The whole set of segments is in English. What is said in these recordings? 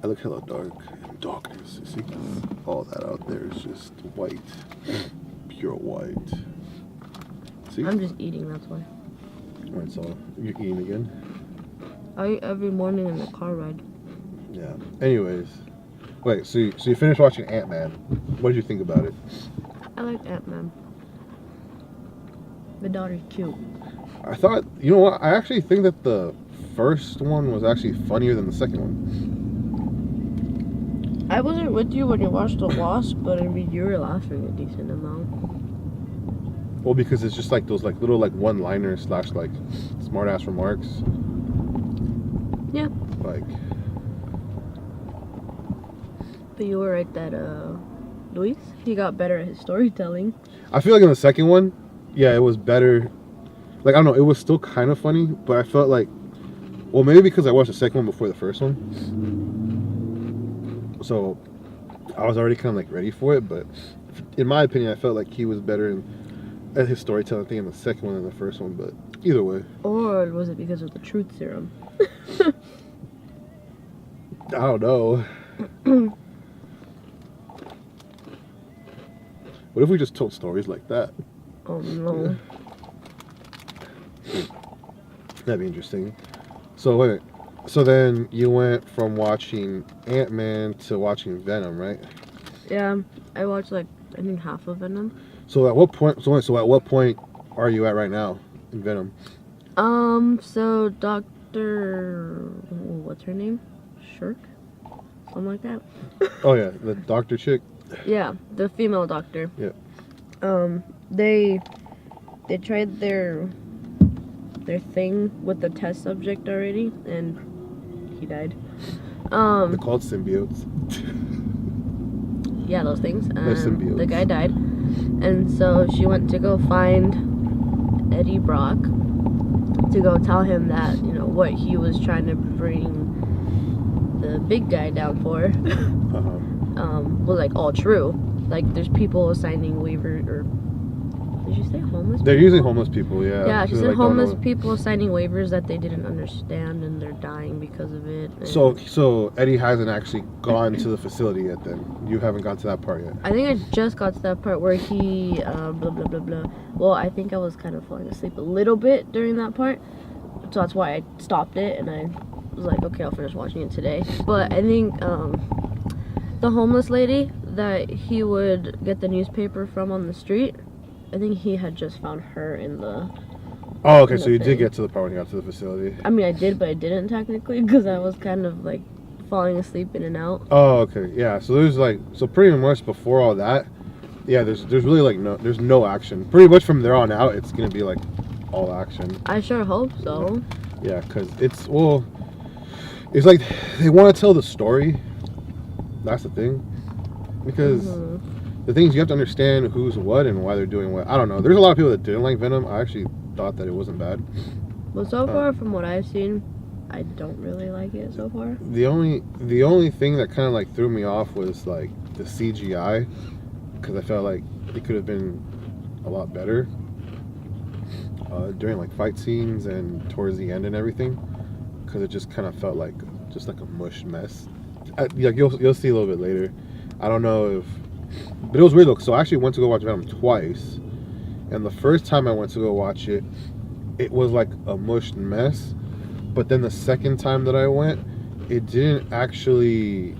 I look hella dark and darkness. You see, all that out there is just white, pure white. See? I'm just eating, that's why. Alright, so you're eating again? I eat every morning in the car ride. Yeah. Anyways, wait. So you finished watching Ant-Man. What did you think about it? I like Ant-Man. The daughter's cute. I thought, you know what? I actually think that the first one was actually funnier than the second one. I wasn't with you when you watched The Wasp, but I mean, you were laughing a decent amount. Well, because it's just like those like little like one-liners slash like smart-ass remarks. Yeah. Like. But you were right that Luis, he got better at his storytelling. I feel like in the second one, yeah, it was better. Like, I don't know, it was still kind of funny, but I felt like, well, maybe because I watched the second one before the first one, so I was already kind of like ready for it. But in my opinion, I felt like he was better at his storytelling thing in the second one than the first one. But either way. Or was it because of the truth serum? I don't know. What if we just told stories like that? Oh no. That'd be interesting. So wait, so then you went from watching Ant-Man to watching Venom, right? Yeah, I watched like I think half of Venom. So at what point? So at what point are you at right now in Venom? So Dr. What's her name? Shirk? Something like that. Oh yeah, the doctor chick. Yeah, the female doctor. Yeah. They tried their thing with the test subject already, and he died. They're called symbiotes. Yeah, those things. They're symbiotes. The guy died, and so she went to go find Eddie Brock to go tell him that, you know, what he was trying to bring the big guy down for was like all true. Like there's people signing waivers, or did you say homeless people? They're usually homeless people, yeah. Yeah, she said like homeless people signing waivers that they didn't understand and they're dying because of it. So Eddie hasn't actually gone to the facility yet then? You haven't gone to that part yet? I think I just got to that part where he, blah, blah, blah, blah. Well, I think I was kind of falling asleep a little bit during that part. So that's why I stopped it and I was like, okay, I'll finish watching it today. But I think the homeless lady that he would get the newspaper from on the street, I think he had just found her in the... Oh, okay, so you did get to the part when you got to the facility. I mean, I did, but I didn't technically because I was kind of like falling asleep in and out. Oh, okay, yeah. So there's like, so pretty much before all that, yeah, there's really like there's no action. Pretty much from there on out, it's gonna be like all action. I sure hope so. Yeah, because it's like they want to tell the story. That's the thing, because the things you have to understand who's what and why they're doing what. I don't know. There's a lot of people that didn't like Venom. I actually thought that it wasn't bad. But so far, from what I've seen, I don't really like it so far. The only thing that kind of like threw me off was like the CGI, because I felt like it could have been a lot better during like fight scenes and towards the end and everything, because it just kind of felt like just like a mush mess. Like you'll see a little bit later. I don't know if, but it was weird though. So I actually went to go watch Venom twice, and the first time I went to go watch it, it was like a mushed mess. But then the second time that I went, it didn't actually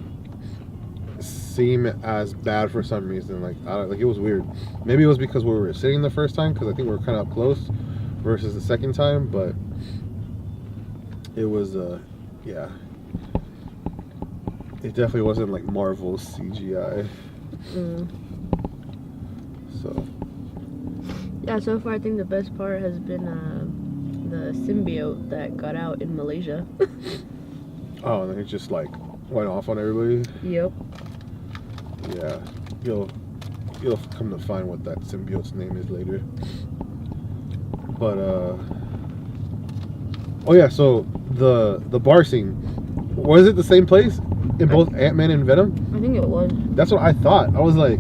seem as bad for some reason. Like it was weird. Maybe it was because we were sitting the first time, because I think we were kind of up close, versus the second time. But it was yeah. It definitely wasn't like Marvel's CGI. So. Yeah, so far I think the best part has been the symbiote that got out in Malaysia. Oh, and then it just like went off on everybody? Yep. Yeah. You'll come to find what that symbiote's name is later. But oh yeah, so the bar scene, was it the same place in both Ant-Man and Venom? I think it was. That's what I thought. I was like,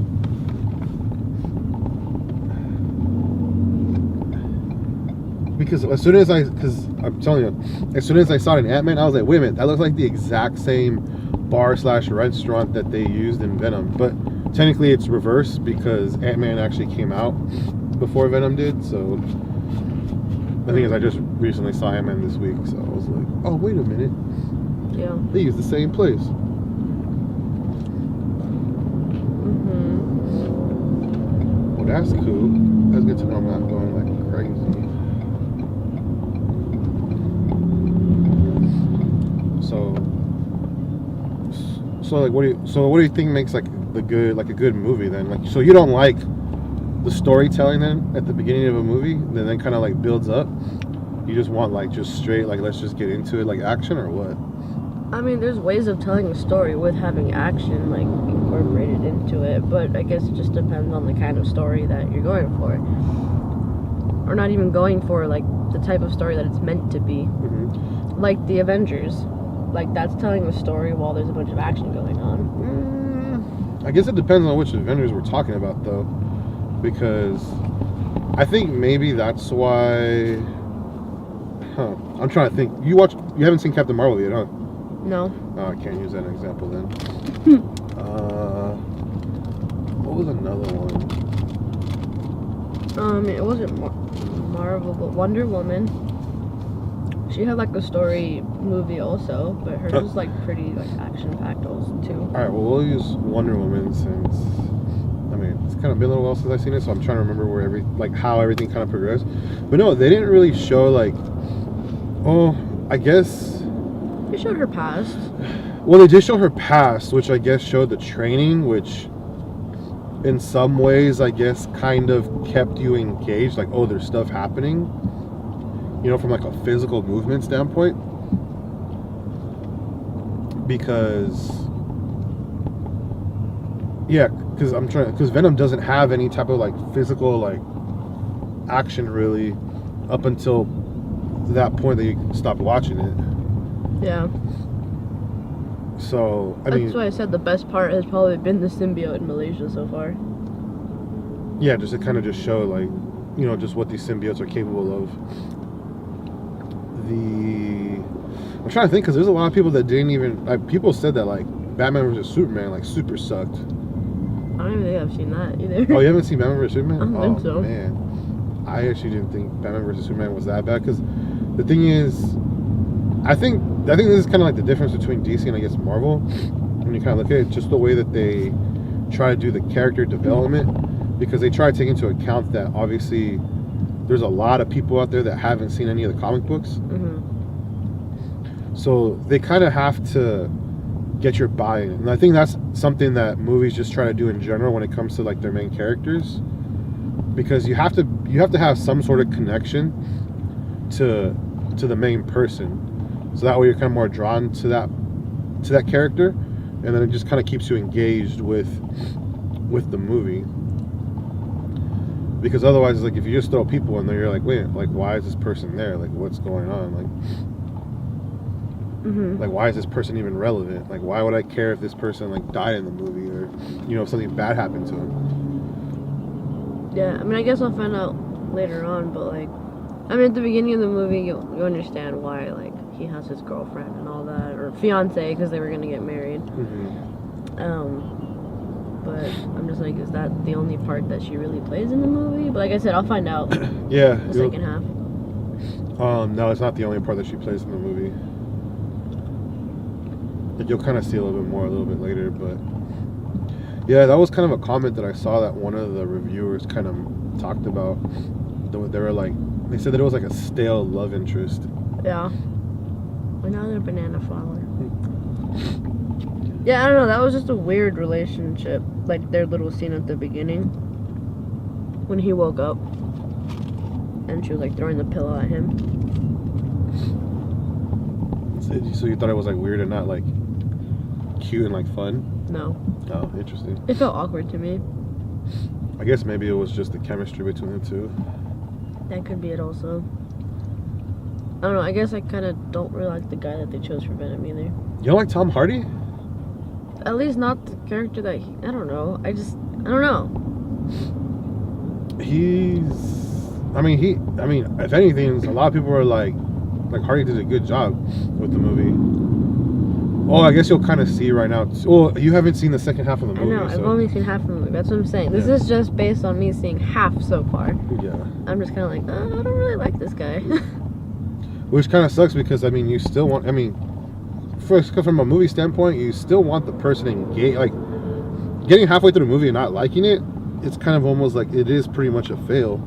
because because I'm telling you, as soon as I saw it in Ant-Man, I was like, wait a minute, that looks like the exact same bar/restaurant that they used in Venom. But technically it's reversed because Ant-Man actually came out before Venom did. So the thing is, I just recently saw Ant-Man this week, so I was like, oh, wait a minute. Yeah. They use the same place. Well, that's cool. That's good to know I'm not going like crazy. So like, what do you think makes like a good movie then? Like, so you don't like the storytelling then at the beginning of a movie, then kind of like builds up. You just want like just straight like let's just get into it like action or what? I mean, there's ways of telling a story with having action like incorporated into it, but I guess it just depends on the kind of story that you're going for, or not even going for, like the type of story that it's meant to be. Mm-hmm. Like the Avengers, like that's telling a story while there's a bunch of action going on. I guess it depends on which Avengers we're talking about though, because I think maybe that's why. I'm trying to think. You haven't seen Captain Marvel yet, huh? No. Oh, I can't use that example then. What was another one? It wasn't Marvel, but Wonder Woman. She had like a story movie also, but hers was like pretty like action packed also too. All right, well we'll use Wonder Woman since I mean it's kind of been a little while since I've seen it, so I'm trying to remember how everything kind of progressed. But no, they didn't really show like. Oh, I guess. They showed her past. Well, they did show her past, which I guess showed the training, which in some ways, I guess, kind of kept you engaged. Like, oh, there's stuff happening. You know, from like a physical movement standpoint. Because, yeah, because Venom doesn't have any type of like physical like action really up until that point that you stopped watching it. Yeah. So That's why I said the best part has probably been the symbiote in Malaysia so far. Yeah, just to kind of just show like, you know, just what these symbiotes are capable of. I'm trying to think because there's a lot of people that didn't even people said that like Batman vs Superman like super sucked. I don't even think I've seen that either. Oh, you haven't seen Batman vs Superman? I don't think so. Man, I actually didn't think Batman vs Superman was that bad because. The thing is, I think this is kind of like the difference between DC and I guess Marvel. When you kind of look at it, just the way that they try to do the character development, because they try to take into account that obviously there's a lot of people out there that haven't seen any of the comic books. Mm-hmm. So they kind of have to get your buy-in, and I think that's something that movies just try to do in general when it comes to like their main characters, because you have to have some sort of connection to the main person, so that way you're kind of more drawn to that character, and then it just kind of keeps you engaged with the movie. Because otherwise, like if you just throw people in there, you're like, wait, like why is this person there? Like what's going on? Like why is this person even relevant? Like why would I care if this person like died in the movie, or you know if something bad happened to him? Yeah, I mean I guess I'll find out later on, but like. I mean, at the beginning of the movie, you understand why, like, he has his girlfriend and all that, or fiance, because they were going to get married. But I'm just like, is that the only part that she really plays in the movie? But like I said, I'll find out. Yeah. The second half. No, it's not the only part that she plays in the movie. Like, you'll kind of see a little bit more a little bit later, but yeah, that was kind of a comment that I saw that one of the reviewers kind of talked about. They were like. They said that it was like a stale love interest. Yeah. Another banana flower. Yeah, I don't know. That was just a weird relationship. Like their little scene at the beginning. When he woke up. And she was like throwing the pillow at him. So you thought it was like weird and not like cute and like fun? No. Oh, interesting. It felt awkward to me. I guess maybe it was just the chemistry between the two. That could be it also. I don't know, I guess I kind of don't really like the guy that they chose for Venom either. You don't like Tom Hardy? At least not the character that I don't know. I don't know. I mean, if anything, a lot of people are like Hardy did a good job with the movie. Oh, I guess you'll kind of see right now. Well, you haven't seen the second half of the movie. I know, I've only seen half of the movie. That's what I'm saying. This is just based on me seeing half so far. Yeah. I'm just kind of like, I don't really like this guy. Which kind of sucks because, I mean, you still want, I mean, from a movie standpoint, you still want the person to engage. Like, getting halfway through the movie and not liking it, it's kind of almost like it is pretty much a fail.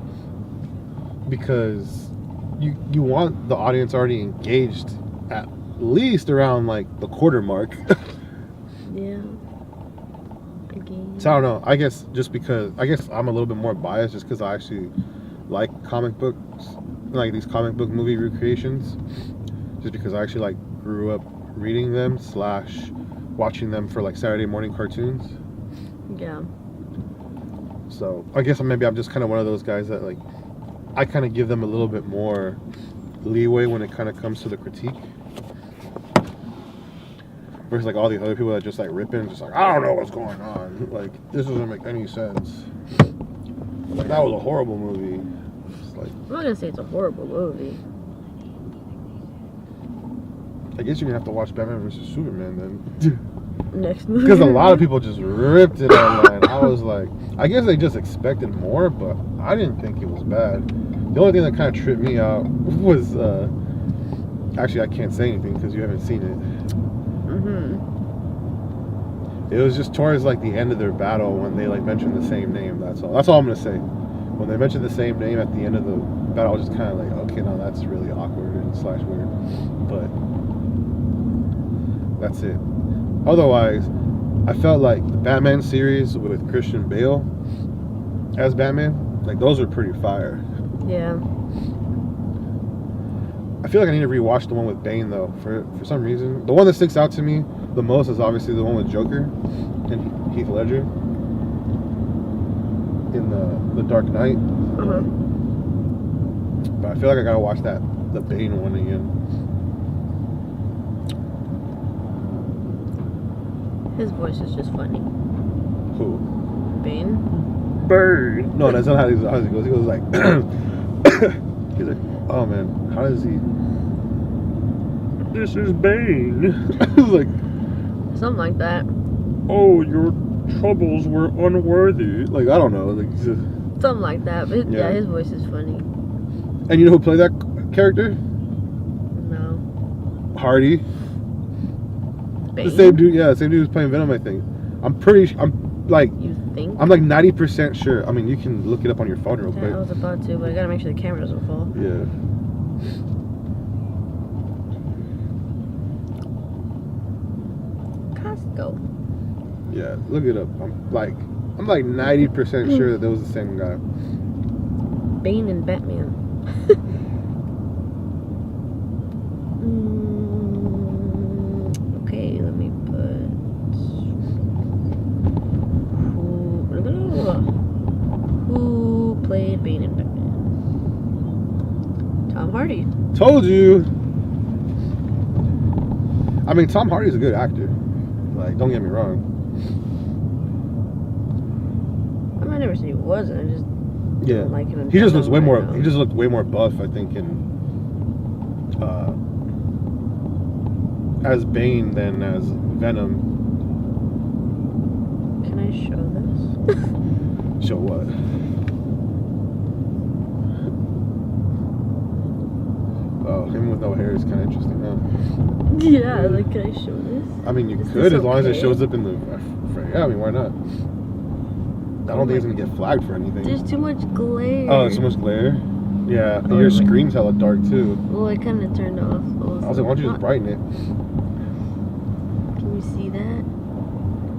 Because you want the audience already engaged at least around like the quarter mark. Yeah. Again. So I don't know. I guess just because I'm a little bit more biased just because I actually like comic books, like these comic book movie recreations, just because I actually like grew up reading them / watching them for like Saturday morning cartoons. Yeah. So I guess maybe I'm just kind of one of those guys that like I kind of give them a little bit more leeway when it kind of comes to the critique. Versus like all the other people that just like rip in, just like, I don't know what's going on. Like, this doesn't make any sense. Like, that was a horrible movie. It's like, I'm not gonna say it's a horrible movie. I guess you're gonna have to watch Batman vs Superman then. Next movie. Because a lot of people just ripped it online. I was like, I guess they just expected more, but I didn't think it was bad. The only thing that kind of tripped me out was, actually I can't say anything because you haven't seen it. It was just towards like the end of their battle when they like mentioned the same name. That's all I'm gonna say. When they mentioned the same name at the end of the battle, I was just kind of like, okay, now that's really awkward and / weird. But that's it. Otherwise, I felt like the Batman series with Christian Bale as Batman, like those are pretty fire. Yeah. I feel like I need to rewatch the one with Bane though. For some reason, the one that sticks out to me the most is obviously the one with Joker and Heath Ledger in the Dark Knight. But I feel like I gotta watch the Bane one again. His voice is just funny. Who? Bane. Bird. No, that's not how he goes. He goes like, he's like, oh man, how does he? This is Bane. I was like, something like that. Oh, your troubles were unworthy. Like, I don't know. Like, something like that. But yeah, his voice is funny. And you know who played that character? No. Hardy. Bane? The same dude. Yeah, the same dude who's playing Venom. I think. I'm like. You think? I'm like 90% sure. I mean, you can look it up on your phone real quick. I was about to, but I gotta make sure the camera doesn't fall. Yeah. Costco. Yeah, look it up. I'm like 90% sure that it was the same guy. Bane and Batman. Okay, let me put. Who played Bane and Batman? Tom Hardy. Told you. I mean, Tom Hardy's a good actor. Like, don't get me wrong. I might never say he wasn't. I just don't like him. He just looks way more. He just looked way more buff, I think, as Bane than as Venom. Can I show this? Show what? Oh, him with no hair is kind of interesting, huh? Yeah, like, can I show this? I mean, you could, as long as it shows up in the. Yeah, I mean, why not? I don't think it's gonna get flagged for anything. There's too much glare. Oh, there's too much glare? Yeah, and your screen's hella dark too. Well, it kind of turned off. I was like, why don't you just brighten it? Can you see that?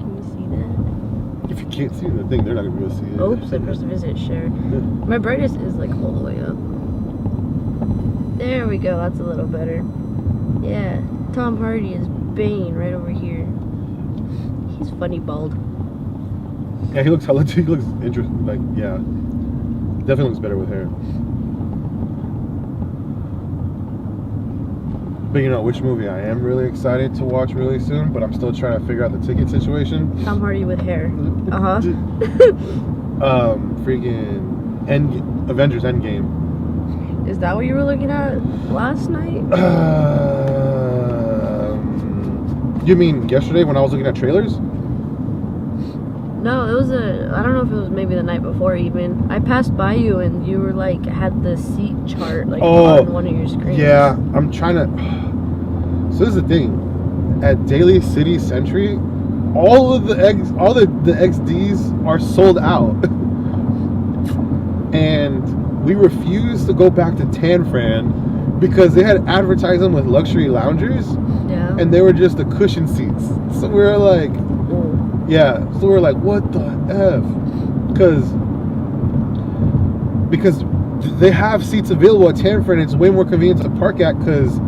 Can you see that? If you can't see the thing, they're not gonna be able to see it. Oops, I pressed visit share. My brightness is like all the way up. There we go, that's a little better. Yeah, Tom Hardy is Bane right over here. He's funny bald. Yeah, he looks interesting. Like, yeah, definitely looks better with hair. But you know which movie I am really excited to watch really soon, but I'm still trying to figure out the ticket situation. Tom Hardy with hair. Uh-huh. Freaking Avengers Endgame. Is that what you were looking at last night? You mean yesterday when I was looking at trailers? No, it was I don't know if it was maybe the night before even. I passed by you and you were like, had the seat chart like on one of your screens. Yeah, I'm trying to. So this is the thing. At Daly City Century, all the XDs are sold out. And we refused to go back to Tan Fran because they had advertised them with luxury loungers. Yeah. And they were just the cushion seats. So we were like, yeah. So we were like, what the F? Because they have seats available at Tan Fran. It's way more convenient to park at because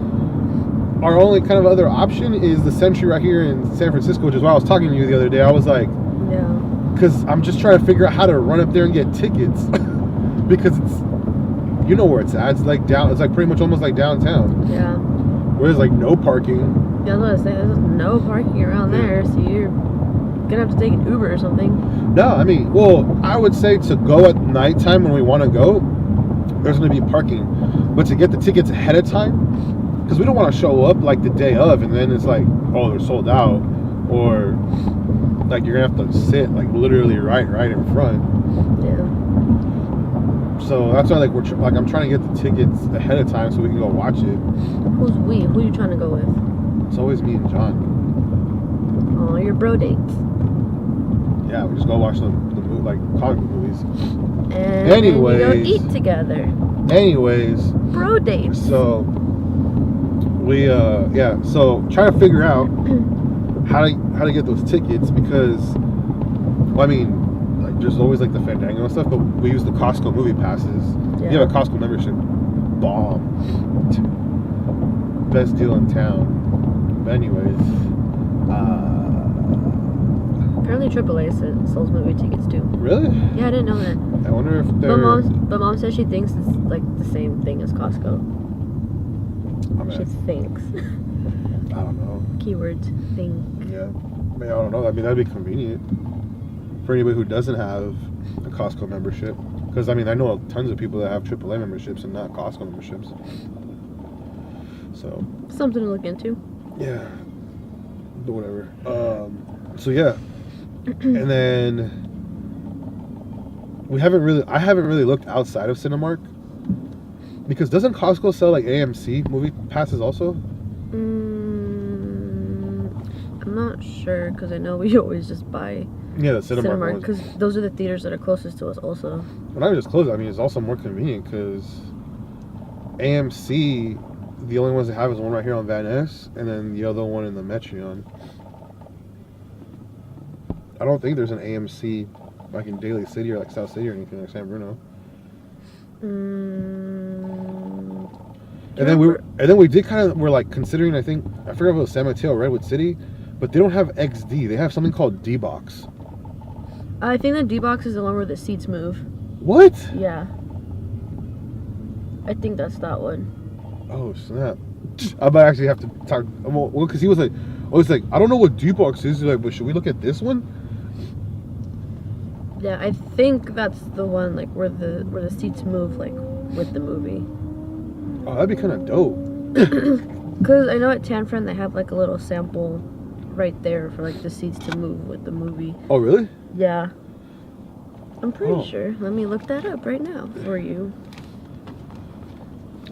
our only kind of other option is the Century right here in San Francisco, which is why I was talking to you the other day. I was like, yeah. Because I'm just trying to figure out how to run up there and get tickets. Because it's, you know where it's at. It's like down. It's like pretty much almost like downtown. Yeah. Where there's like no parking. Yeah, I was gonna say there's no parking around there, so you're gonna have to take an Uber or something. No, I mean, well, I would say to go at nighttime when we want to go, there's gonna be parking. But to get the tickets ahead of time, because we don't want to show up like the day of and then it's like, oh, they're sold out, or like you're gonna have to sit like literally right in front. Yeah. So that's why like I'm trying to get the tickets ahead of time so we can go watch it. Who's we? Who are you trying to go with? It's always me and John. Oh, your bro dates. Yeah, we just go watch the movie, like comic book movies. And anyways, then you go eat together. Anyways, bro dates. So we so trying to figure out how to get those tickets because, well, I mean, like there's always like the Fandango and stuff, but we use the Costco movie passes. Yeah. You have a Costco membership, bomb, best deal in town. But anyways, apparently AAA sells movie tickets too. Really? Yeah, I didn't know that. I wonder if they're. But mom says she thinks it's like the same thing as Costco. She thinks. I don't know. Keywords, think. Yeah. I mean, I don't know. I mean, that'd be convenient for anybody who doesn't have a Costco membership. Because, I mean, I know tons of people that have AAA memberships and not Costco memberships. So. Something to look into. Yeah. But whatever. So, yeah. And then I haven't really looked outside of Cinemark. Because doesn't Costco sell like AMC movie passes also? I'm not sure because I know we always just buy the Cinemark because those are the theaters that are closest to us also. Well, not just close. I mean, it's also more convenient because AMC, the only ones they have is one right here on Van Ness and then the other one in the Metreon. I don't think there's an AMC like in Daly City or like South City or anything like San Bruno. And then we did we're like considering, I think, I forgot if it was San Mateo or Redwood City, but they don't have XD. They have something called D-Box. I think the D-Box is the one where the seats move. What? Yeah. I think that's that one. Oh, snap. I might actually have to talk, well, because he was like, I don't know what D-Box is. He's like, but should we look at this one? Yeah, I think that's the one like where the seats move like with the movie. Oh, that'd be kind of dope. Because I know at Tan Fran they have like a little sample right there for like the seats to move with the movie. Oh, really? Yeah. I'm pretty sure. Let me look that up right now for you.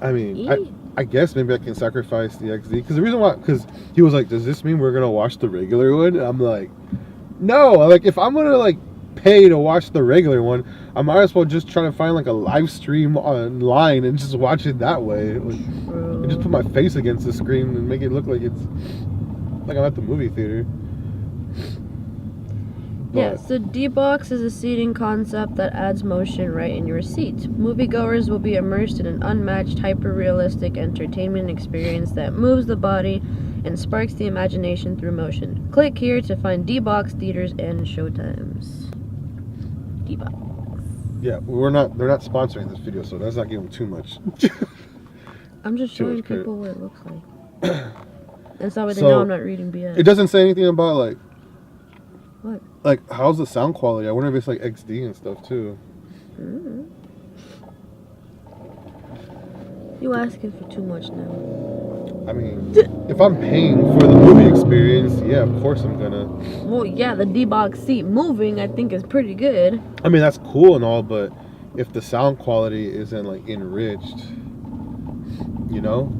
I mean, I guess maybe I can sacrifice the XD. Because the reason why, because he was like, does this mean we're going to watch the regular one? I'm like, no. Like, if I'm going to like pay to watch the regular one, I might as well just try to find like a live stream online and just watch it that way. Like, and just put my face against the screen and make it look like it's like I'm at the movie theater. Yeah, so D-Box is a seating concept that adds motion right in your seat. Moviegoers will be immersed in an unmatched, hyper-realistic entertainment experience that moves the body and sparks the imagination through motion. Click here to find D-Box theaters and showtimes. D-Box. Yeah, they're not sponsoring this video, so let's not give them too much. I'm just showing people what it looks like. That's how they know I'm not reading BS. It doesn't say anything about like what? Like, how's the sound quality? I wonder if it's like XD and stuff too. You asking for too much now. I mean, if I'm paying for the movie experience, yeah, of course I'm gonna. Well, yeah, the D-box seat moving, I think, is pretty good. I mean, that's cool and all, but if the sound quality isn't like enriched, you know,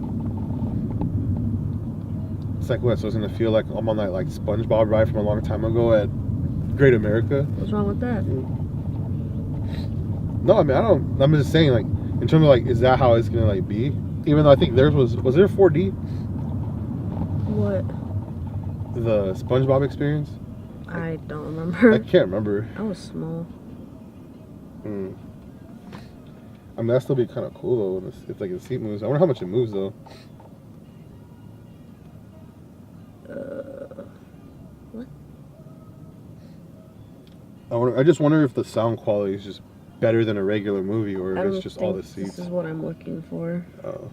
it's like what? So it's gonna feel like I'm on that like SpongeBob ride from a long time ago at Great America. What's wrong with that? No, I mean I don't. I'm just saying like in terms of like, is that how it's gonna like be? Even though I think theirs was there 4D? What? The SpongeBob experience? I don't remember. I can't remember. I was small. I mean, that'd still be kind of cool though. If like the seat moves. I wonder how much it moves though. What? I just wonder if the sound quality is just better than a regular movie, or I if don't it's just all the think seats. This is what I'm looking for. Oh.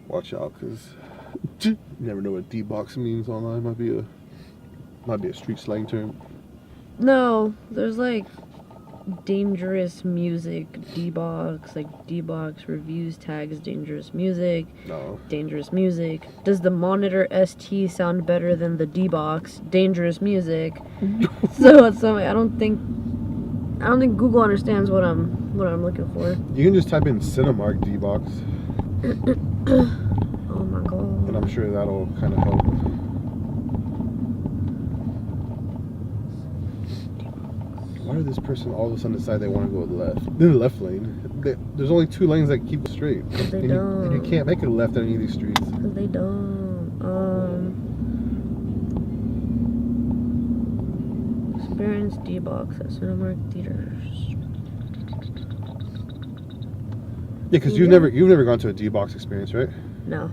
Watch out, cause you never know what D-box means online. Might be a street slang term. No, there's like dangerous music, D-box, like D-box reviews tags dangerous music. No. Dangerous music. Does the monitor ST sound better than the D-box? Dangerous music. So I don't think Google understands what I'm looking for. You can just type in Cinemark D-box, Oh my god. and I'm sure that'll kind of help. Why did this person all of a sudden decide they want to go left? They're left lane. There's only 2 lanes that keep straight. They And don't. you can't make a left on any of these streets. Because they don't. Experience D-box at Cinemark theaters. Yeah, because you've never gone to a D-box experience, right? No.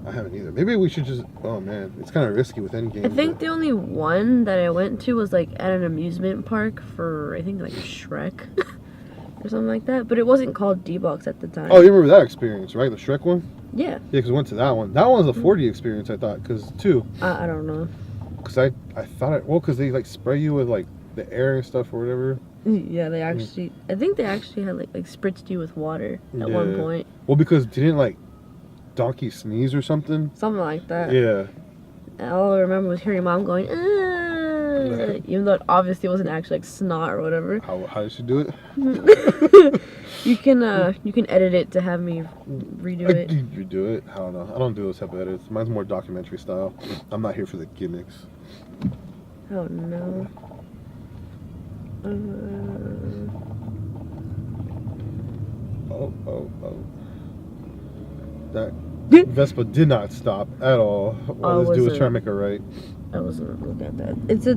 I haven't either. Maybe we should just. Oh man, it's kind of risky with Endgame. I think the only one that I went to was like at an amusement park for, I think, like Shrek or something like that. But it wasn't called D-box at the time. Oh, you remember that experience, right? The Shrek one. Yeah. Yeah, because we went to that one. That one was a 4D experience, I thought. Because I don't know. Because I thought it. Well, because they like spray you with like the air and stuff or whatever. Yeah, they actually. I think they actually had like spritzed you with water at one point. Well, because didn't like Donkey sneeze or something? Something like that. Yeah. And all I remember was hearing Mom going, even though it obviously wasn't actually like snot or whatever. How did she do it? You can edit it to have me redo it. You do it? I don't know. I don't do those type of edits. Mine's more documentary style. I'm not here for the gimmicks. Oh no. Oh. That Vespa did not stop at all while this dude was trying to make a right. I wasn't looking at that. It says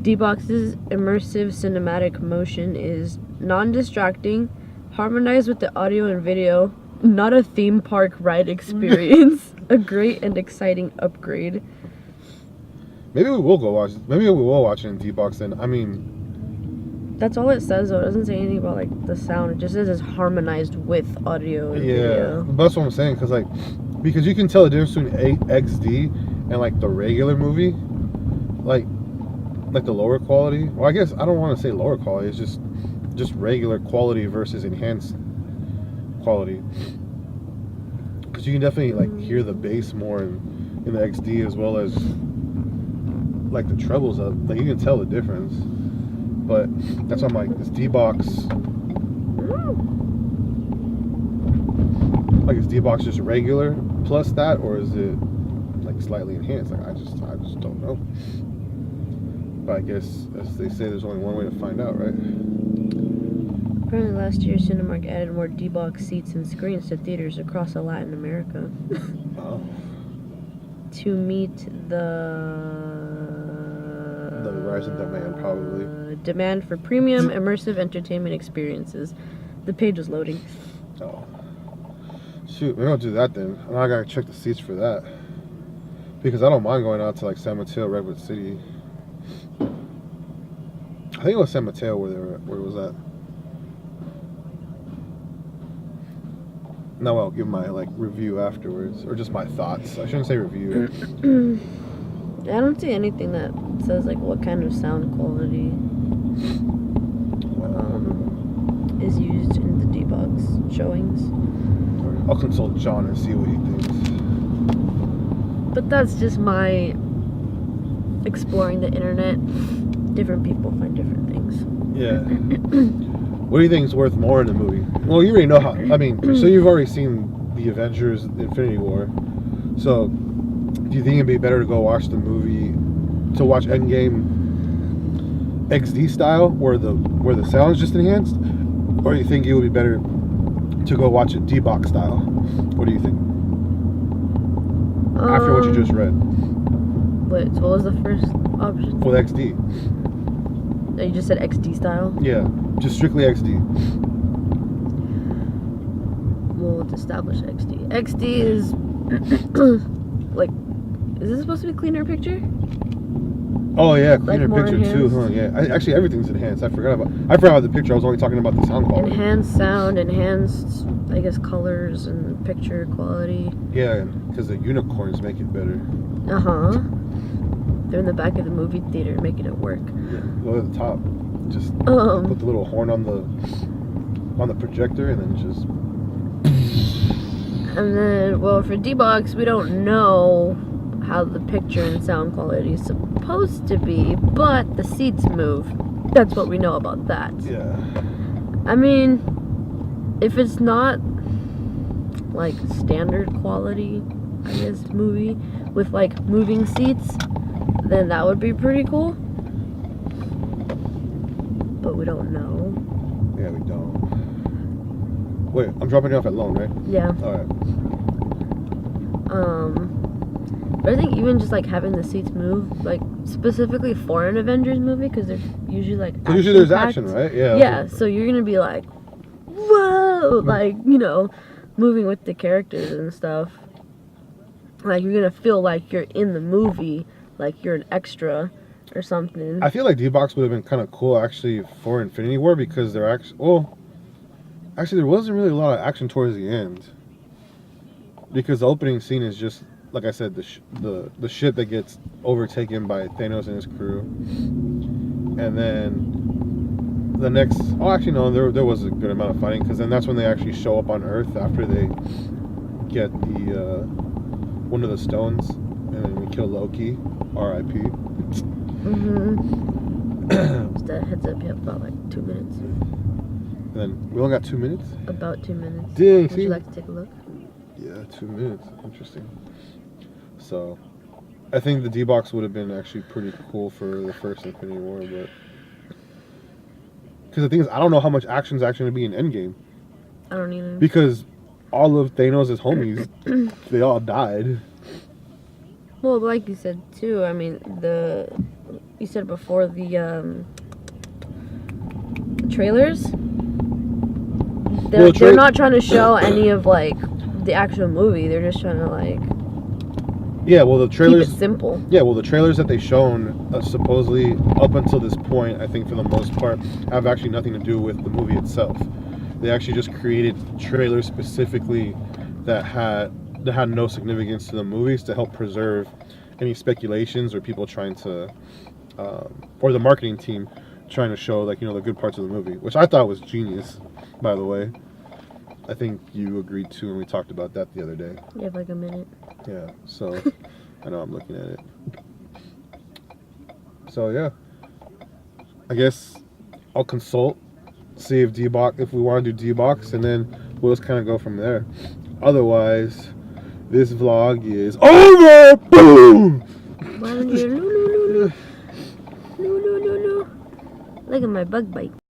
D-box's immersive cinematic motion is non-distracting, harmonized with the audio and video, not a theme park ride experience. A great and exciting upgrade. Maybe we will go watch. Maybe we will watch it in D-box then. I mean, that's all it says though. It doesn't say anything about like the sound. It just says it's harmonized with audio and video. But that's what I'm saying. Because you can tell the difference between XD and like the regular movie, like the lower quality. Well, I guess I don't want to say lower quality. It's just regular quality versus enhanced quality. Because you can definitely like hear the bass more in the XD as well as like the trebles up. Like you can tell the difference. But that's why I'm like, is D-box D-box just regular plus that, or is it like slightly enhanced? Like I just don't know. But I guess as they say, there's only one way to find out, right? Apparently last year Cinemark added more D-box seats and screens to theaters across Latin America. Oh. To meet the rising demand, probably. Demand for premium immersive entertainment experiences. The page was loading. Oh. Shoot, maybe I'll do that then. I gotta check the seats for that. Because I don't mind going out to like San Mateo, Redwood City. I think it was San Mateo where it was at. No, I'll give my like review afterwards, or just my thoughts. I shouldn't say review. I don't see anything that says like what kind of sound quality is used in the D-box. showings. I'll consult John and see what he thinks. But that's just my exploring the internet. Different people find different things. Yeah. What do you think is worth more in the movie? Well, you already know how. I mean, so you've already seen the Avengers: Infinity War. So, do you think it'd be better to go watch the movie, to watch Endgame XD style, where the sound's just enhanced, or do you think it would be better to go watch it D-Box style? What do you think? After what you just read. Wait, so what was the first option? With XD. Oh, you just said XD style? Yeah, just strictly XD. Well, let's establish XD. XD is like, is this supposed to be cleaner picture? Oh yeah, cleaner Like picture too, huh? Yeah, actually everything's enhanced. I forgot about the picture. I was only talking about the sound quality. Enhanced sound, enhanced, I guess, colors and picture quality. Yeah, because the unicorns make it better. They're in the back of the movie theater making it work. Yeah, go to the top. Just put the little horn on the projector, and then just. And then, well, for D-Box, we don't know how the picture and sound quality is supposed to be, but the seats move. That's what we know about that. Yeah. I mean, if it's not like standard quality, I guess, movie with like moving seats, then that would be pretty cool. But we don't know. Yeah, we don't. Wait, I'm dropping you off at Lone, right? Yeah. Alright. But I think even just like having the seats move, like specifically for an Avengers movie, because they're usually like Usually there's action, right? Yeah. Yeah, so you're gonna be like, whoa, like, you know, moving with the characters and stuff. Like, you're gonna feel like you're in the movie, like you're an extra or something. I feel like D-Box would have been kind of cool actually for Infinity War, because there actually there wasn't really a lot of action towards the end, because the opening scene is just, like I said, the ship that gets overtaken by Thanos and his crew, and then the next. Oh, actually no, there was a good amount of fighting, because then that's when they actually show up on Earth after they get the one of the stones, and then we kill Loki. R.I.P. Just a heads up, you have about like 2 minutes. And then we only got 2 minutes. About 2 minutes. Dang, Would you like to take a look? Yeah, 2 minutes. Interesting. So, I think the D-Box would have been actually pretty cool for the first Infinity War, but because the thing is, I don't know how much action's actually going to be in Endgame. I don't either. Because all of Thanos' homies, they all died. Well, like you said too, I mean, you said before the trailers. They're not trying to show any of like the actual movie. They're just trying to like. Yeah, well, the trailers. Keep it simple. Yeah, well, the trailers that they've shown, supposedly up until this point, I think for the most part, have actually nothing to do with the movie itself. They actually just created trailers specifically that had no significance to the movies, to help preserve any speculations or people trying to, or the marketing team trying to show, like, you know, the good parts of the movie, which I thought was genius, by the way. I think you agreed to when we talked about that the other day. You have like a minute. Yeah, so I know I'm looking at it. So yeah, I guess I'll consult, see if we want to do D-Box, and then we'll just kind of go from there. Otherwise, this vlog is over. Boom. Look at my bug bite.